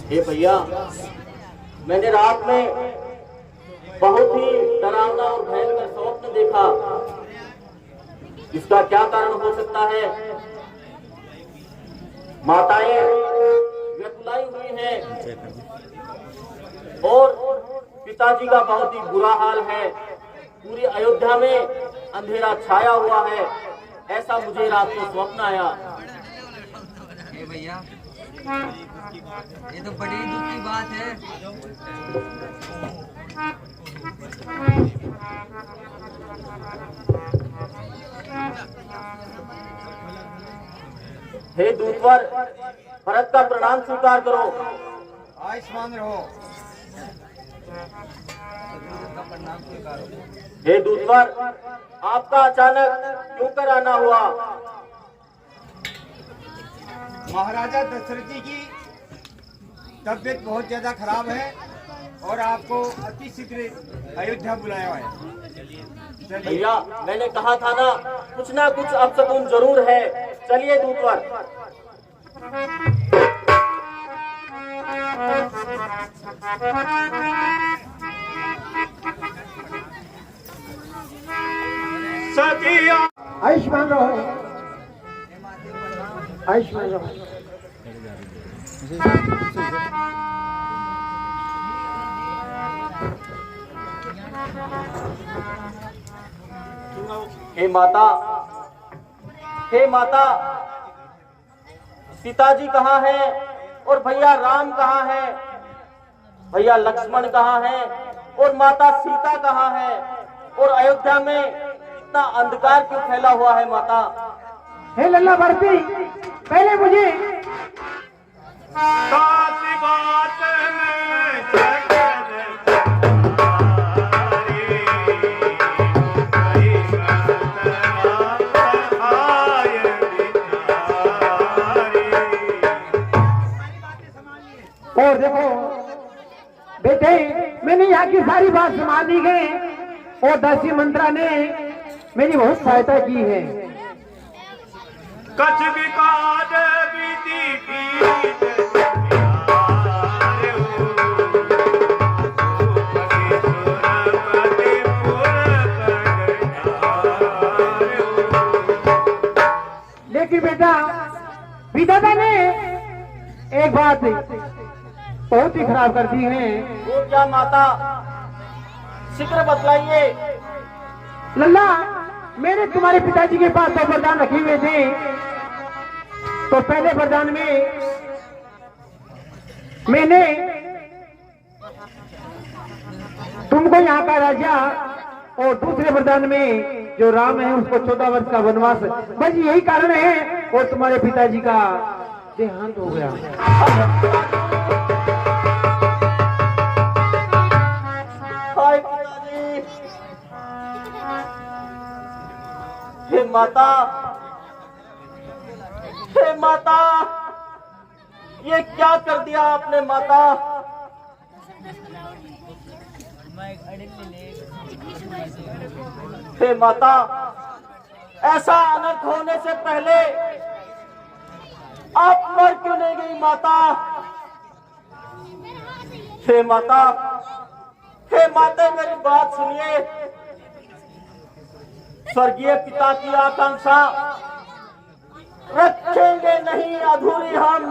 हे भैया, मैंने रात में बहुत ही डरावना और भयंकर स्वप्न देखा। इसका क्या कारण हो सकता है? माताएं व्याकुलाई हुई हैं और पिताजी का बहुत ही बुरा हाल है। पूरी अयोध्या में अंधेरा छाया हुआ है, ऐसा मुझे रात को स्वप्न आया। भैया, ये तो बड़ी दुख की बात है। हे दूतवर, भरत का प्रणाम स्वीकार करो। आयुष्मान रहो। प्रणाम स्वीकार। हे दूतवर, आपका अचानक क्यों कर आना हुआ? महाराजा दशरथ जी की तबीयत बहुत ज्यादा खराब है और आपको अति शीघ्र अयोध्या बुलाया है। भैया, मैंने कहा था ना कुछ अपशकुन जरूर है। चलिए दूतवर। आयुष्मान रहो, आयुष्मान रहो। हे माता, हे माता, पिताजी कहाँ हैं और भैया राम कहाँ है? भैया लक्ष्मण कहाँ है और माता सीता कहाँ है? और अयोध्या में इतना अंधकार क्यों फैला हुआ है माता? हे लल्ला भरती, पहले मुझे और देखो बेटे, मैंने यहाँ की सारी बात संभाल ली गई और दासी मंत्रा ने मेरी बहुत सहायता की है। कछ विकाद बीती लेकिन बेटा, विधाता ने एक बात बहुत ही खराब कर दी है। वो क्या माता? शीघ्र बतलाइए। लल्ला, मेरे तुम्हारे पिताजी के पास 2 वरदान रखे हुए थे। तो पहले वरदान में मैंने तुमको यहाँ का राजा और दूसरे वरदान में जो राम है उसको 14 वर्ष का वनवास, बस यही कारण है और तुम्हारे पिताजी का देहांत हो गया। हाय पिताजी। हे माता, हे माता, ये क्या कर दिया आपने माता? हे माता, ऐसा अनर्थ होने से पहले आप मर क्यों नहीं गई माता? हे माता, हे माता, मेरी बात सुनिए। स्वर्गीय पिता की आकांक्षा रखेंगे नहीं अधूरी हम,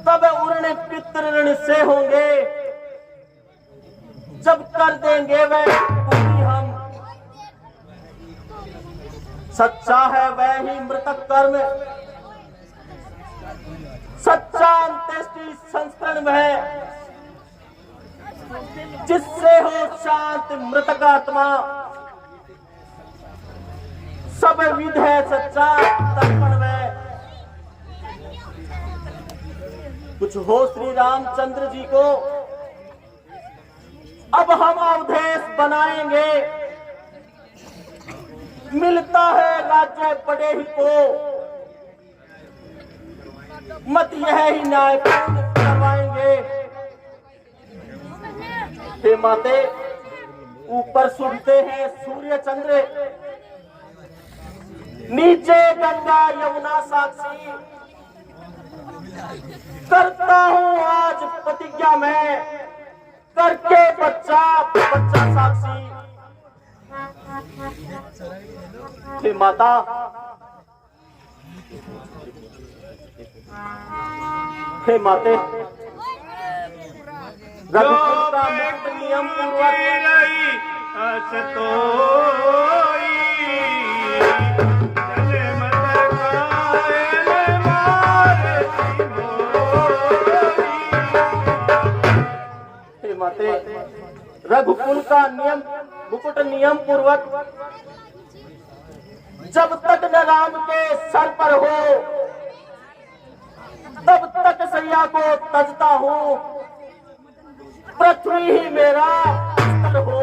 तब ऋण पितृ ऋण से होंगे, जब कर देंगे वह पूरी हम। सच्चा है वह ही मृतक कर्म, सच्चा अंत्येष्टि संस्करण है, जिससे हो शांत मृतक आत्मा। सब विध है सच्चा तर्पण में। कुछ हो श्री रामचंद्र जी को अब हम अवधेश बनाएंगे। मिलता है राज्य बड़े ही को, मत यह ही न्याय पूर्ण करवाएंगे। हे माते, ऊपर सुनते हैं सूर्य चंद्र, नीचे गंगा यमुना साक्षी, करता हूँ आज प्रतिज्ञा में, करके बच्चा बच्चा साक्षी। हे माता, हे माते, रघुकुल का मुक्त नियम पूर्वक माते, रघुकुल का नियम मुकुट नियम पूर्वक जब तक न राम के सर पर हो तब तक सैया को तजता हूँ, पृथ्वी ही मेरा स्तर हो।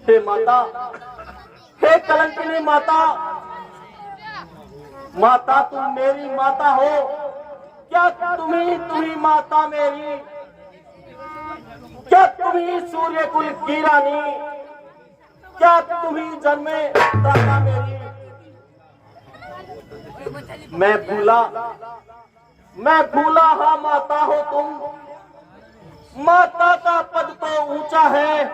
हे माता, हे कलंकिनी माता, माता तुम मेरी माता हो, क्या तुम्ही माता मेरी, क्या तुम्ही सूर्य कुल की रानी, क्या तुम्ही जन्मे दाता मेरी। मैं भूला हाँ माता हो तुम, माता का पद तो ऊंचा है,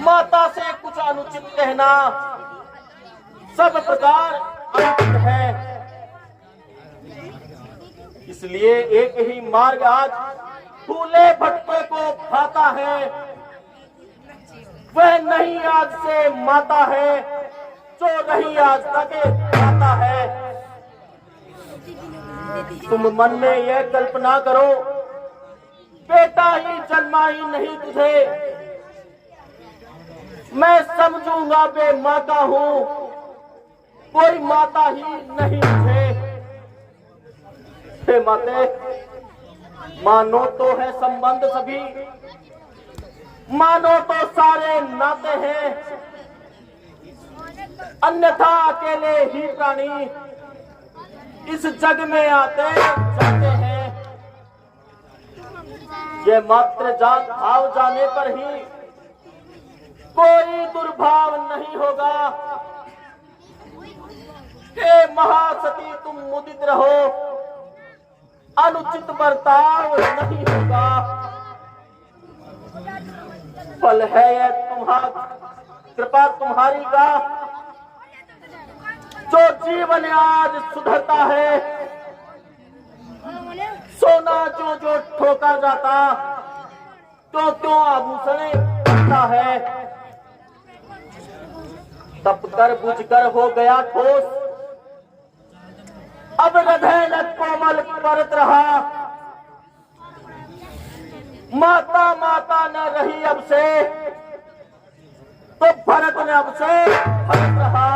माता से कुछ अनुचित कहना सब प्रकार अनुचित है। इसलिए एक ही मार्ग आज भूले भटके को खाता है, वह नहीं आज से माता है जो नहीं आज तक खाता है। तुम मन में यह कल्पना करो, बेटा ही जन्मा ही नहीं तुझे, मैं समझूंगा बे माता हूँ, कोई माता ही नहीं मुझे। हे माते, मानो तो है संबंध सभी, मानो तो सारे नाते हैं, अन्यथा अकेले ही प्राणी इस जग में आते जाते हैं। ये मात्र जात भाव जाने पर ही कोई दुर्भाव नहीं होगा। हे महासती तुम मुदित रहो, अनुचित बर्ताव नहीं होगा। फल है यह कृपा तुम्हारी का, जो जीवन आज सुधरता है, सोना जो जो ठोका जाता क्यों आभूषण बनता है। तप कर बुझ कर हो गया ठोस, अब हृदय न कोमल परत रहा, माता माता न रही अब से, तो भरत ने अब से भरत रहा।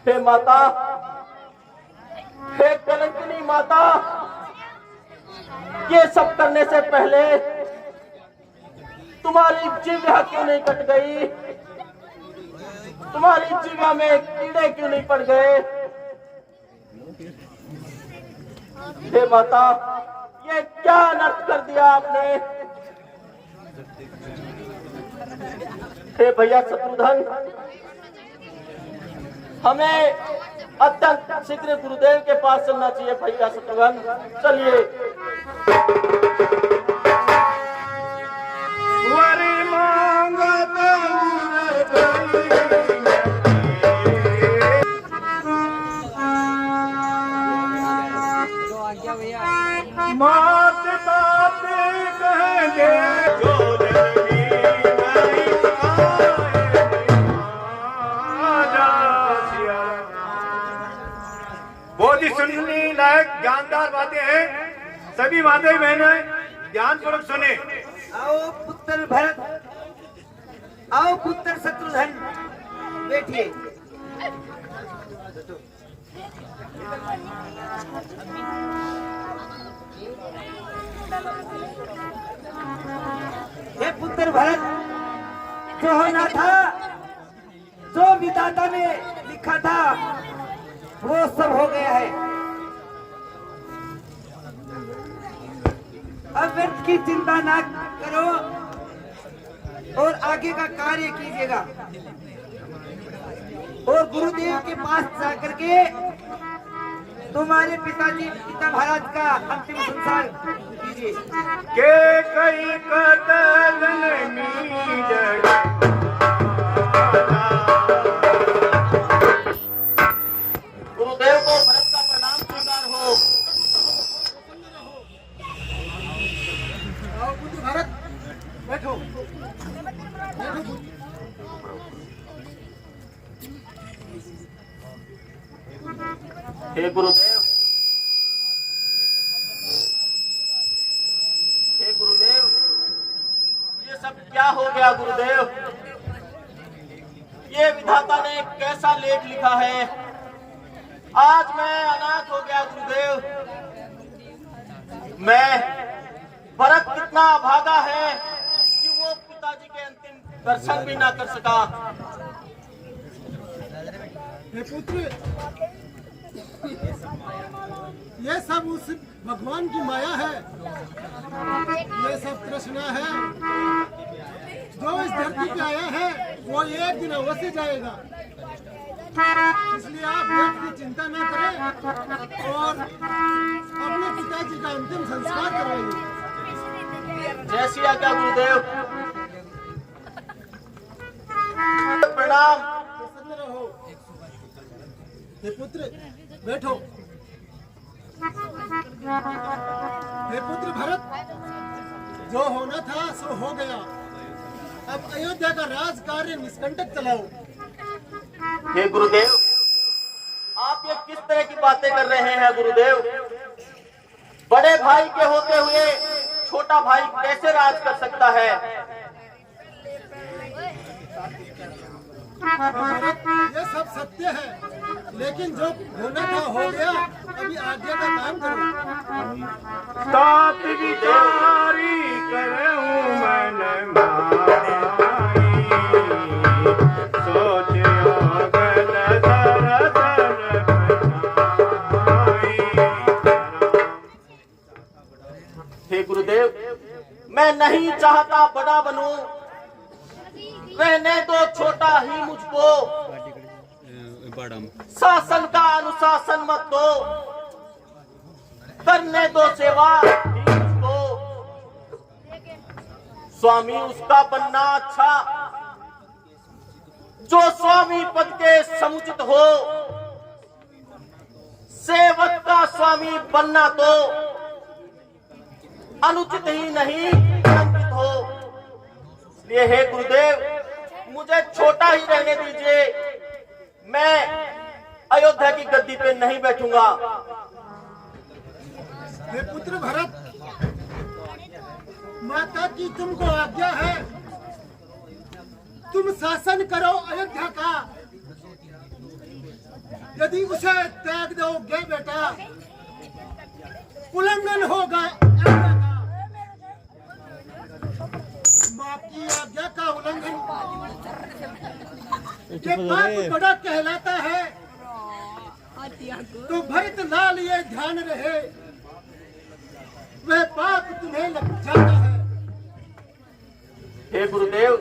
हे माता, हे कलंकिनी माता, ये सब करने से पहले तुम्हारी जिह्वा क्यों नहीं कट गई, तुम्हारी जिह्वा में कीड़े क्यों नहीं पड़ गए। हे माता, ये क्या अनर्थ कर दिया आपने। हे भैया शत्रुघ्न, हमें अत्यंत शीघ्र गुरुदेव के पास चलना चाहिए। भैया शत्रुघ्न, चलिए। मात बात कहेंगे जो बहुत ही सुनने लायक ज्ञानदार बातें हैं। सभी माताएं बहनें ध्यान पूर्वक सुने। आओ पुत्र भरत, आओ पुत्र शत्रुघ्न, बैठिए। हे पुत्र भरत, जो होना था, जो विधाता ने लिखा था, वो सब हो गया है। अब व्यर्थ की चिंता ना करो और आगे का कार्य कीजिएगा। और गुरुदेव के पास जाकर के तुम्हारे पिताजी पिता महाराज का अंतिम संस्कार कीजिए। के कई कतल मीज गुरुदेव को भरत का प्रणाम स्वीकार हो। भारत बैठो। हे गुरुदेव, हे गुरुदेव, ये सब क्या हो गया गुरुदेव? ये विधाता ने कैसा लेख लिखा है? आज मैं अनाथ हो गया गुरुदेव। मैं भरत कितना भागा है कि वो पिताजी के अंतिम दर्शन भी ना कर सका। पुत्र, ये सब उस भगवान की माया है। ये सब तृष्णा है। जो इस धरती पे आया है वो एक दिन अवश्य जाएगा। इसलिए आप व्यर्थ की चिंता न करें और अपने पिताजी का अंतिम संस्कार करवाइए। जैसी आज्ञा गुरुदेव। प्रणाम। प्रसन्न रहो। हे पुत्र, बैठो। हे पुत्र भरत, जो होना था सो हो गया। अब अयोध्या का राज कार्य निष्कंटक चलाओ। हे गुरुदेव, आप ये किस तरह की बातें कर रहे हैं गुरुदेव? बड़े भाई के होते हुए छोटा भाई कैसे राज कर सकता है? भरत, ये सब सत्य है, लेकिन जो होना था हो गया। अभी आज्ञा का काम करो। तात विचारी करऊं मन माई, सोच आगल दरदर बनाई। हे गुरुदेव, मैं नहीं चाहता बड़ा बनूं, रहने दो छोटा ही मुझको। शासन का अनुशासन मत दो, करने दो सेवा ही मुझको। स्वामी उसका बनना अच्छा जो स्वामी पद के समुचित हो। सेवक का स्वामी बनना तो अनुचित ही नहीं कलंकित हो। इसलिए हे गुरुदेव, मुझे छोटा ही रहने दीजिए। मैं अयोध्या की गद्दी पे नहीं बैठूंगा। हे पुत्र भरत, माता की तुमको आज्ञा है, तुम शासन करो अयोध्या का। यदि उसे त्याग दोगे बेटा, उल्लंघन होगा आज्ञा का। माँ की आज्ञा का उल्लंघन ये पाप बड़ा कहलाता है। तो भरत लाल ये ध्यान रहे, वह पाप तुम्हें लग जाता है। हे गुरुदेव,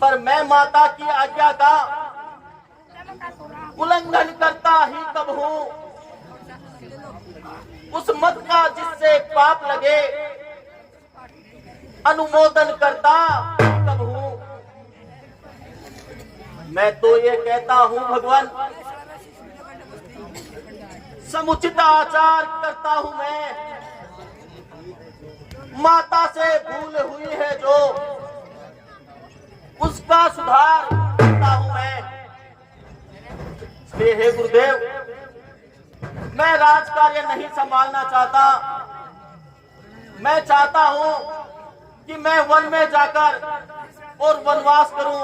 पर मैं माता की आज्ञा का उल्लंघन करता ही कब हूँ? उस मत का जिससे पाप लगे अनुमोदन करता ही कब हूँ? मैं तो ये कहता हूँ भगवान, समुचित आचार करता हूँ मैं। माता से भूल हुई है जो, उसका सुधार करता हूँ मैं। इसलिए हे गुरुदेव, मैं राज कार्य नहीं संभालना चाहता। मैं चाहता हूँ कि मैं वन में जाकर और वनवास करूं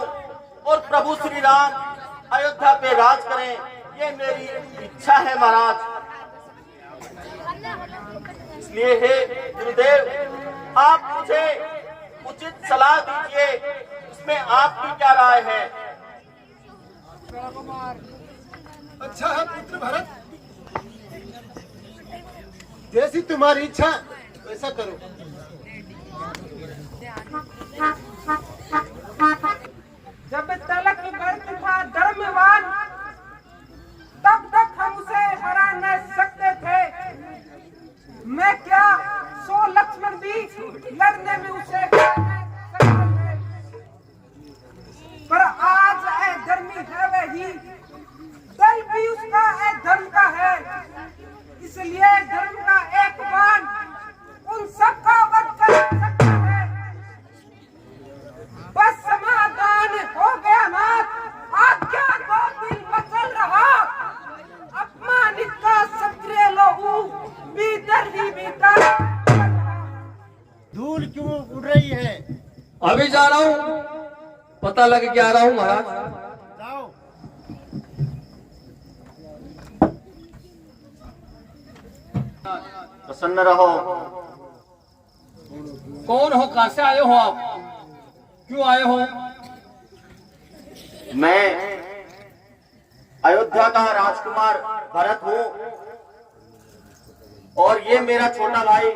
और प्रभु श्री राम अयोध्या पे राज करें। ये मेरी इच्छा है महाराज। इसलिए हे गुरुदेव, आप मुझे उचित सलाह दीजिए, इसमें आपकी क्या राय है? अच्छा है पुत्र भरत, जैसी तुम्हारी इच्छा वैसा करो। जब तलक व्यर्थ था धर्मवान, तब तक हम बस समाधान हो गया नाथ। आज्ञा को दिल मचल रहा, अपमानित का क्षत्रिय लोगों भीतर ही भीतर। धूल क्यों उड़ रही है? अभी जा रहा हूँ, पता लग के आ रहा हूँ महाराज। जाओ। प्रसन्न रहो। कौन हो, कहां से आए हो आप, क्यों आए हो? मैं अयोध्या का राजकुमार भरत हूँ और ये मेरा छोटा भाई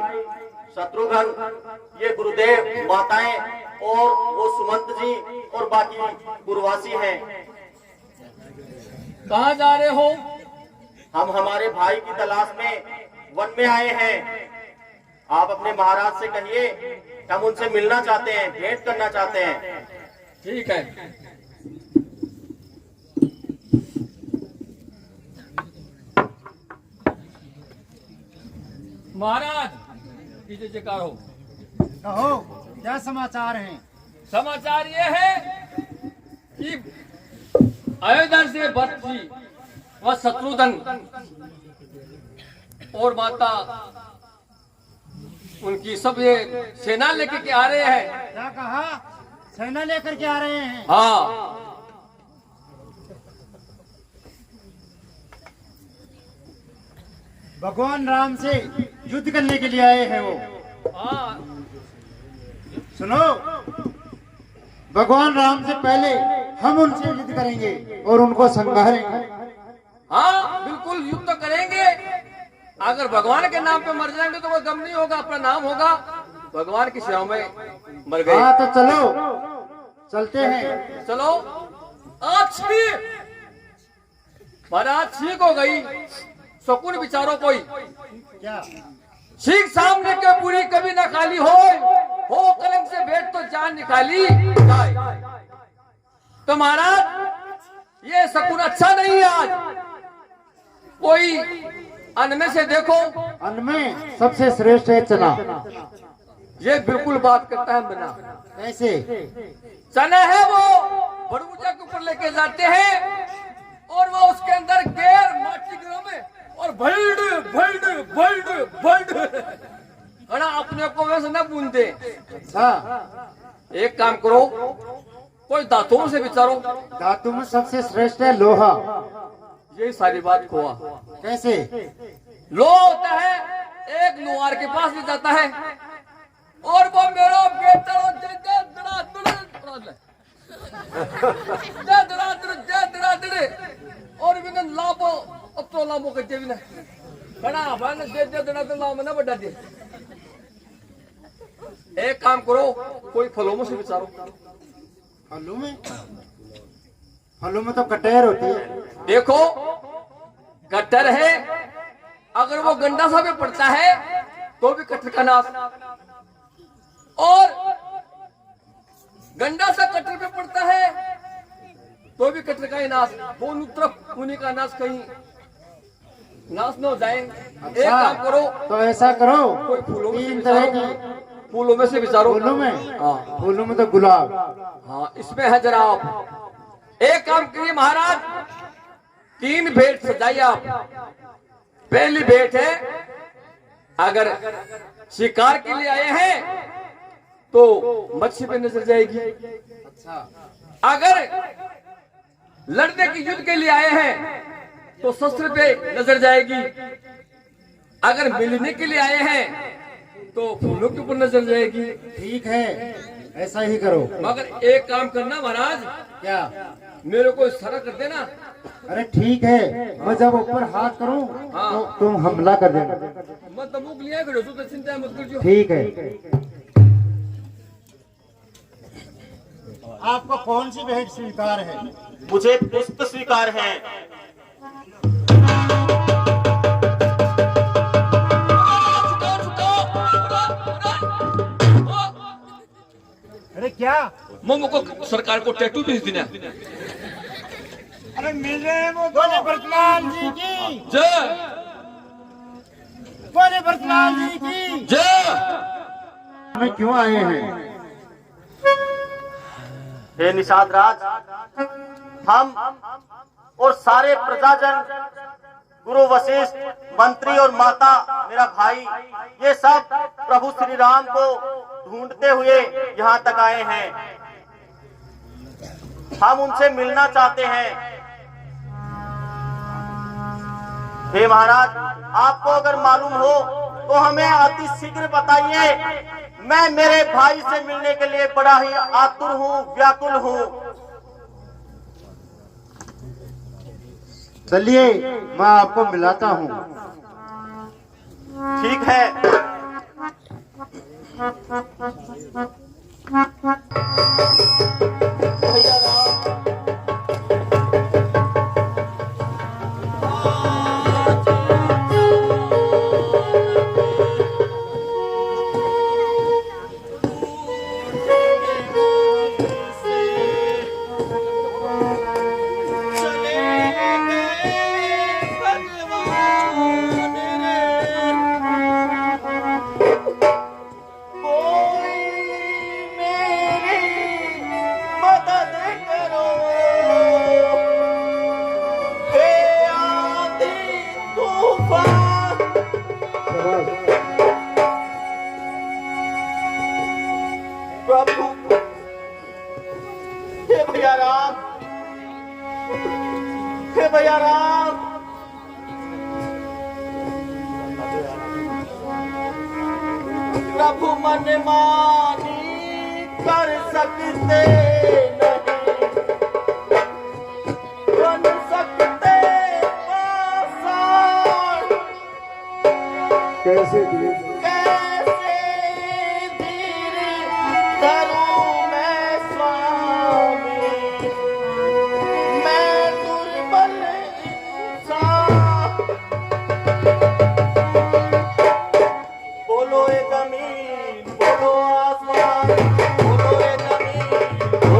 शत्रुघ्न, ये गुरुदेव, माताएं और वो सुमंत जी और बाकी गुरुवासी हैं। कहाँ जा रहे हो? हम हमारे भाई की तलाश में वन में आए हैं। आप अपने महाराज से कहिए कि हम उनसे मिलना चाहते हैं, भेंट करना चाहते हैं। ठीक है। महाराज कीजिए जयकार हो। कहो, क्या समाचार हैं? समाचार ये है कि अयोध्या से भरत जी व शत्रुघ्न और माता उनकी सब ये सेना लेके के आ रहे हैं। क्या कहा? सेना लेकर के आ रहे हैं? हाँ, भगवान राम से युद्ध करने के लिए आए हैं वो। हाँ, सुनो, भगवान राम से पहले हम उनसे युद्ध करेंगे और उनको संहारेंगे। हाँ, बिल्कुल युद्ध तो करेंगे। अगर भगवान के नाम पे मर जाएंगे तो कोई गम नहीं होगा, अपना नाम होगा। भगवान की सेवा में मर गए। हाँ तो चलो, चलते हैं। चलो। अच्छी महाराज ठीक हो गई। शकुन विचारो कोई क्या? ठीक सामने के पूरी कभी न खाली हो कलंक से भेंट तो जान निकाली जाए। तो महाराज ये शकुन अच्छा नहीं है। आज कोई अन्न में से देखो, अन्न में सबसे श्रेष्ठ है चना। ये बिल्कुल बात करता है बिना। कैसे? चना है वो बड़ूजा के ऊपर लेके जाते हैं और वो उसके अंदर गैर माटी गिरो में और भल्ड भल्ड भल्ड भल्ड खड़ा अपने को वैसे न बूंदे। अच्छा, एक काम करो, कोई धातुओं से विचारो। धातु में सबसे श्रेष्ठ है लोहा। यही सारी बात खोआ। कैसे? लोहा होता है, एक लोहार के पास भी जाता है और वो मेरा बेटा और बिना लाभो अब तो लाभो करते बिना बड़ा भान दे दे देना तो लाभ ना बढ़ा दे। एक काम करो, कोई फलों में से विचारो। फलों में? फलों में तो कटहर होती है। देखो कटहर है, अगर वो गंडा सा भी पड़ता है तो भी कटहर का नाश, और गंडा सा कटहर पे पड़ता है तो भी कटहर का ही नाश। दोनों तरफ उन्हीं का नाश, कहीं नाश न हो जाए। एक काम करो, तो ऐसा करो, कोई फूलों में से तीन तरह विचारो। की। फूलों में से विचारो। फूलों में? हाँ फूलों में तो गुलाब। हाँ, इसमें है जरा आप एक काम करिए महाराज, 3 भेंट सजाइए आप। पहली भेंट है, अगर शिकार के लिए आए हैं तो मच्छी पे नजर जाएगी। अच्छा, अगर लड़ने की युद्ध के लिए आए हैं तो शस्त्र पे नजर जाएगी। अगर मिलने के लिए आए हैं तो फूलों के ऊपर नजर जाएगी। ठीक है, ऐसा ही करो। मगर एक काम करना महाराज, क्या? मेरे को इशारा कर देना। अरे ठीक है, मैं जब ऊपर हाथ करूं तो तुम हमला कर देना। मत मुख लिया करो तो चिंता मत करियो। ठीक है। आपको कौन सी भेंट स्वीकार है? मुझे पुष्प स्वीकार है। अरे क्या? मम्मी को सरकार को टैटू भेज देना। अरे मिल रहे हैं वो। बोले वर्तमान जी की जय, बोले वर्तमान जी की जय। हमें क्यों आए हैं? हे निषाद राज, हम और सारे प्रजाजन, गुरु वशिष्ठ, मंत्री और माता, मेरा भाई, ये सब प्रभु श्री राम को ढूंढते हुए यहाँ तक आए हैं। हम उनसे मिलना चाहते हैं। हे महाराज, आपको अगर मालूम हो तो हमें अति शीघ्र बताइए। मैं मेरे भाई से मिलने के लिए बड़ा ही आतुर हूँ, व्याकुल हूँ। चलिए, मैं आपको मिलाता हूँ। ठीक है। भैया राम, प्रभु, हे भैया राम, हे भैया राम, प्रभु मन मानी कर सकते नहीं, बन सकते पाषाण। कैसे दिए? कैसे धीर धरूं मैं स्वामी, मैं दुर्बल इंसान। बोलो ये जमीन, बोलो आसमान, बोलो ये जमीन,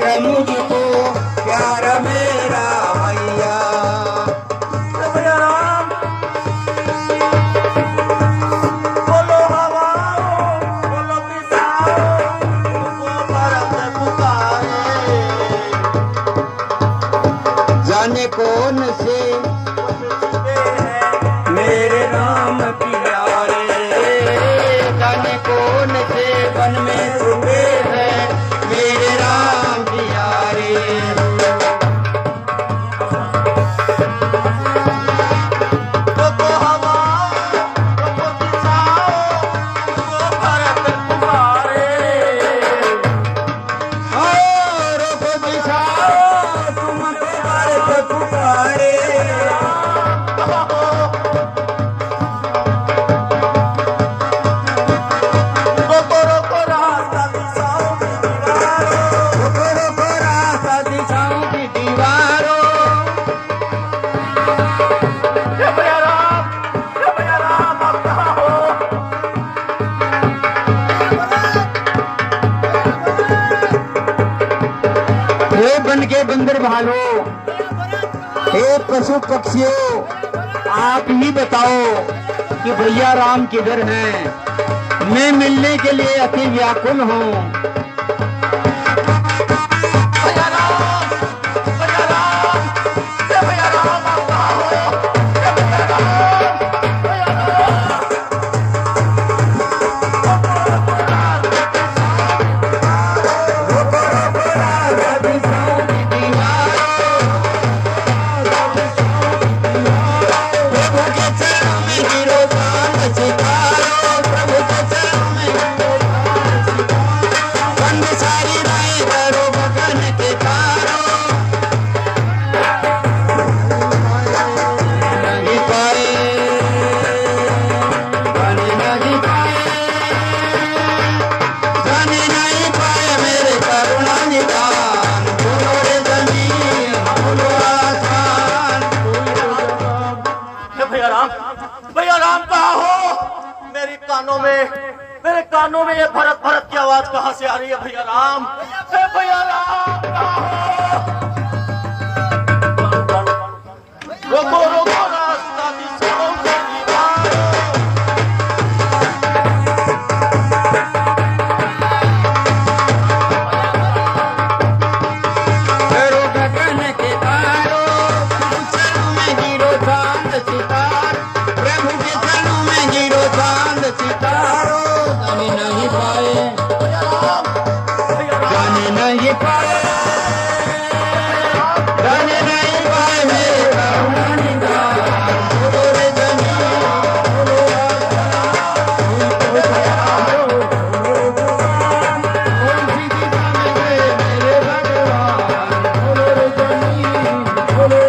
मुझको प्यार मेरा भैया। भैया राम बोलो हवाओ बोलो बिसाओ तुमको भरत पुकारे। जाने कौन से मेरे राम प्यारे, जाने कौन से वन में छुपे हैं मेरे राम प्यारे। रोको हवाओ रोको बिसाओ तुमको भरत पुकारे। रोको बिछाओ तुमको भारत पुकारे। रोको रोको रास्ता दिशाओं की दीवारों। रोको रोको रास्ता दिशाओं की दीवारों। भैया राम आप कहाँ हो? हे बन के बंदर भालो, हे पशु पक्षियों, आप ही बताओ कि भैया राम किधर हैं? मैं मिलने के लिए अति व्याकुल हूँ। भैया राम आप कहाँ हो? भैया राम प्रभु के चरणों में गिरो चांद सितारों, प्रभु के चरणों में गिरो चांद सितारों। बंद सारी राहें करो गगन के तारों। नहीं पाए जाने नहीं पाए, जाने नहीं पाए मेरे करुणा निदान। बोलो रे जमीन बोलो आसमान। भैया राम कहाँ हो? मेरे कानों में ये भरत भरत की आवाज कहाँ से आ रही है? भैया राम भैया राम कहाँ हो? रोको रोको रास्ता दिशाओं की दीवारों। करो गगन के तारों, प्रभु चरणों में गिरो चांद सितार, प्रभु के चरणों में गिरो चांद सितारों। जाने नहीं पाए, जाने नहीं पाए, जाने नहीं पाए मेरे करुणा निदान। बोलो रे जमीन बोलो आसमान, बोलो भगवान, कौन सी दिशा में गए मेरे भगवान। बोलो रे जमीन बोलो।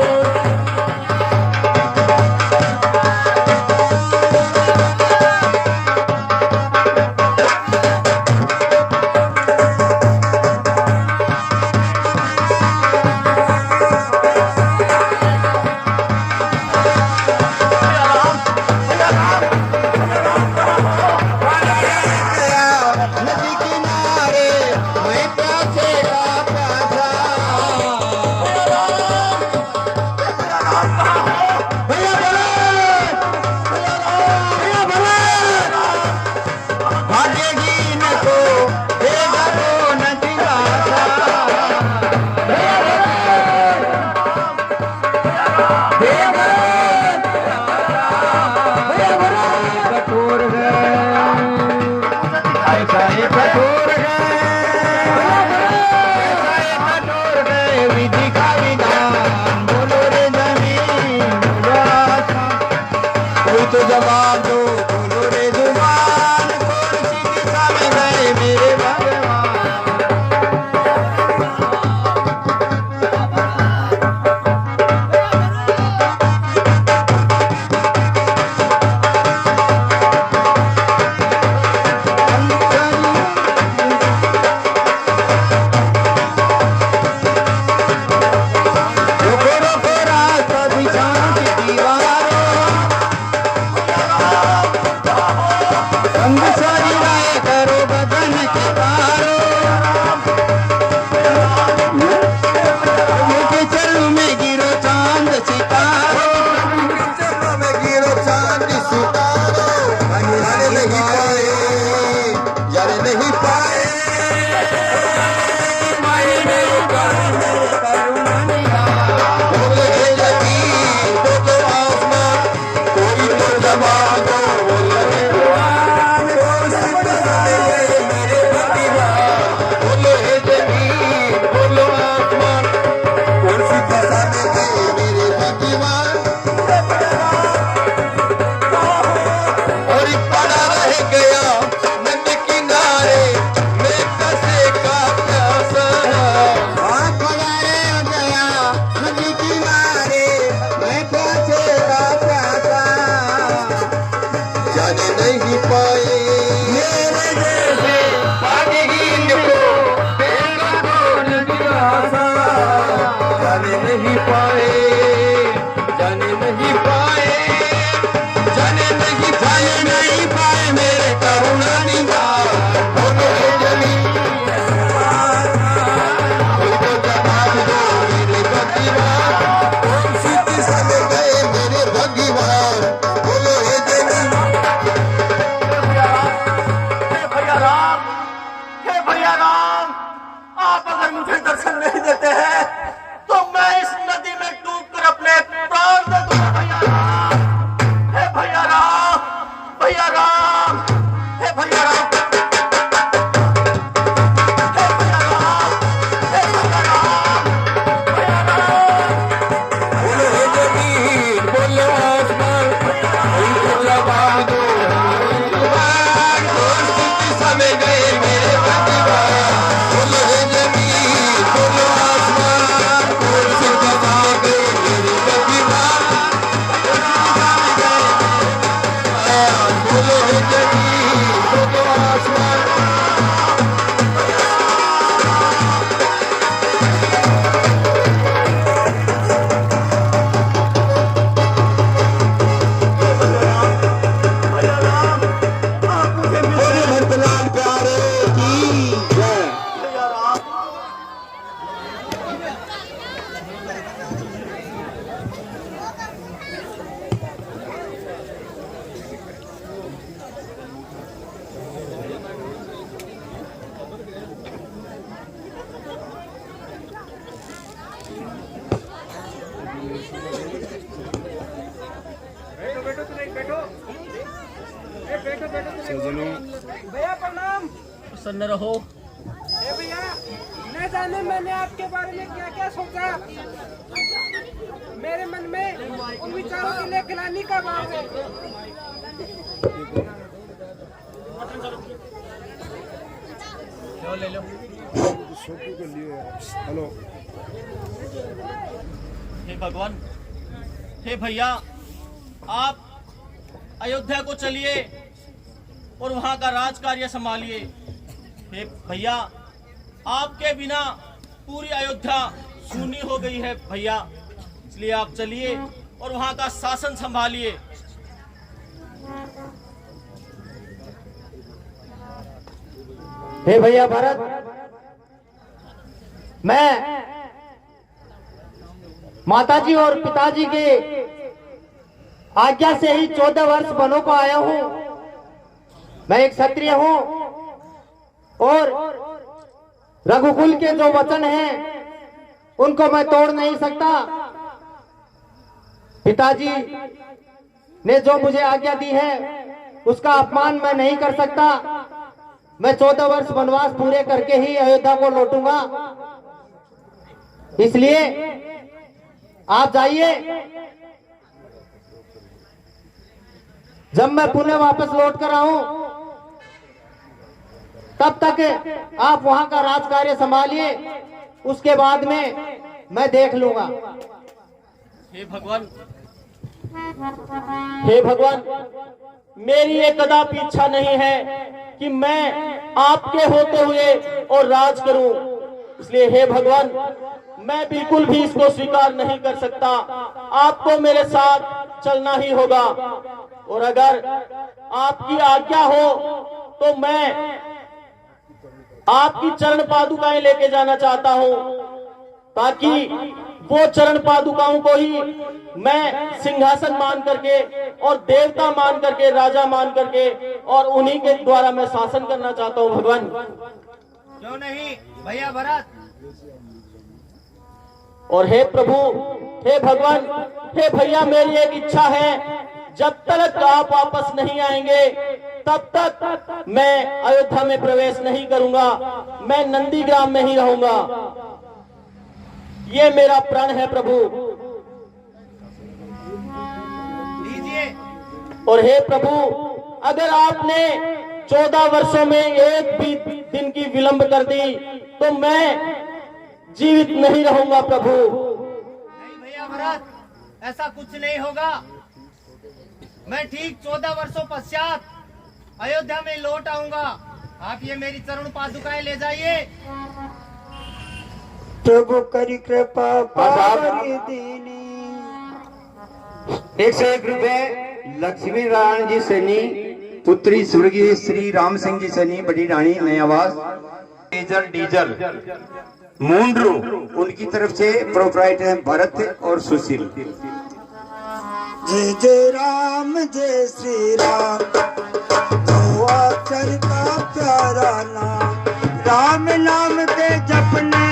पाए, जाने नहीं पाए, जाने नहीं पाए, नहीं पाए मेरे करुणा निवार। बोलो हे जमीन कोई तो जवाब दो मेरे भगवान, कौन सी दिशा में गए मेरे भगवान। बोलो हे जमीन। हे भैया राम, आप अगर मुझे दर्शन नहीं देते हैं तो मैं इस नदी में डूबकर अपने प्राण दे दूंगा भैया राम। हे भैया राम, भैया राम, हे भैया राम, हे भैया राम, हे भैया राम, भैया राम। बोलो हे जमीन, बोलो आसमान, कोई तो जवाब दो भगवान, कौन सी दिशा में गए मेरे भगवान। बोलो हे जमीन, बोलो आसमान, कौन सी दिशा में गए मेरे भगवान। बोलो हे जमीन, बोलो आसमान। बोलो भरतलाल प्यारे की जय। भैया राम, बैठो बैठो तुम एक बैठो, बैठो बैठो तुम। भैया प्रणाम। प्रसन्न रहो। ए भैया, न जाने मैंने आपके बारे में क्या क्या सोचा। मेरे मन में उन विचारों के लिए गिलानी का भाव है। ले लो। हे भगवान, हे भैया, आप अयोध्या को चलिए और वहां का राज कार्य संभालिए। हे भैया, आपके बिना पूरी अयोध्या सूनी हो गई है भैया, इसलिए आप चलिए और वहां का शासन संभालिए। हे भैया भरत, मैं माताजी और पिताजी के आज्ञा से ही 14 वर्ष वनों को आया हूँ। मैं एक क्षत्रिय हूँ और रघुकुल के जो वचन हैं उनको मैं तोड़ नहीं सकता। पिताजी ने जो मुझे आज्ञा दी है उसका अपमान मैं नहीं कर सकता। मैं 14 वर्ष वनवास पूरे करके ही अयोध्या को लौटूंगा। इसलिए आप जाइए। जब मैं पुणे वापस लौट कर आऊं तब तक आप वहां का राज कार्य संभालिए, उसके बाद में मैं देख लूंगा। हे भगवान, हे भगवान, मेरी ये कदापि इच्छा नहीं है कि मैं आपके होते हुए और राज करूं। इसलिए हे भगवान, मैं बिल्कुल भी इसको स्वीकार नहीं कर सकता। आपको मेरे साथ चलना ही होगा और अगर आपकी आज्ञा हो तो मैं आपकी चरण पादुकाएं लेके जाना चाहता हूं, ताकि वो चरण पादुकाओं को ही मैं सिंहासन मान करके और देवता मान करके, राजा मान करके, और उन्हीं के द्वारा मैं शासन करना चाहता हूं भगवान। क्यों नहीं भैया भरत। और हे प्रभु, हे भगवान, हे भैया, मेरी एक इच्छा है, जब तक आप वापस नहीं आएंगे तब तक मैं अयोध्या में प्रवेश नहीं करूंगा। मैं नंदीग्राम में ही रहूंगा। ये मेरा प्रण है प्रभु। लीजिए। और हे प्रभु, अगर आपने 14 वर्षों में एक भी दिन की विलंब कर दी तो मैं जीवित नहीं रहूंगा प्रभु। नहीं भैया भरत, ऐसा कुछ नहीं होगा। मैं ठीक 14 वर्षों पश्चात अयोध्या में लौट आऊंगा। आप ये मेरी चरण पादुकाएं ले जाइए। प्रभु करी कृपा पावरी दीनी। 101 रुपए लक्ष्मी नारायण जी सैनी, पुत्री स्वर्गीय श्री राम सिंह जी सैनी, बड़ी रानी नई आवास, डीजल मूंड्रू, उनकी तरफ से प्रोपराइटर हैं भरत और सुशील। जय जय राम जय श्री राम, दो अक्षर का प्यारा नाम, राम नाम के जपने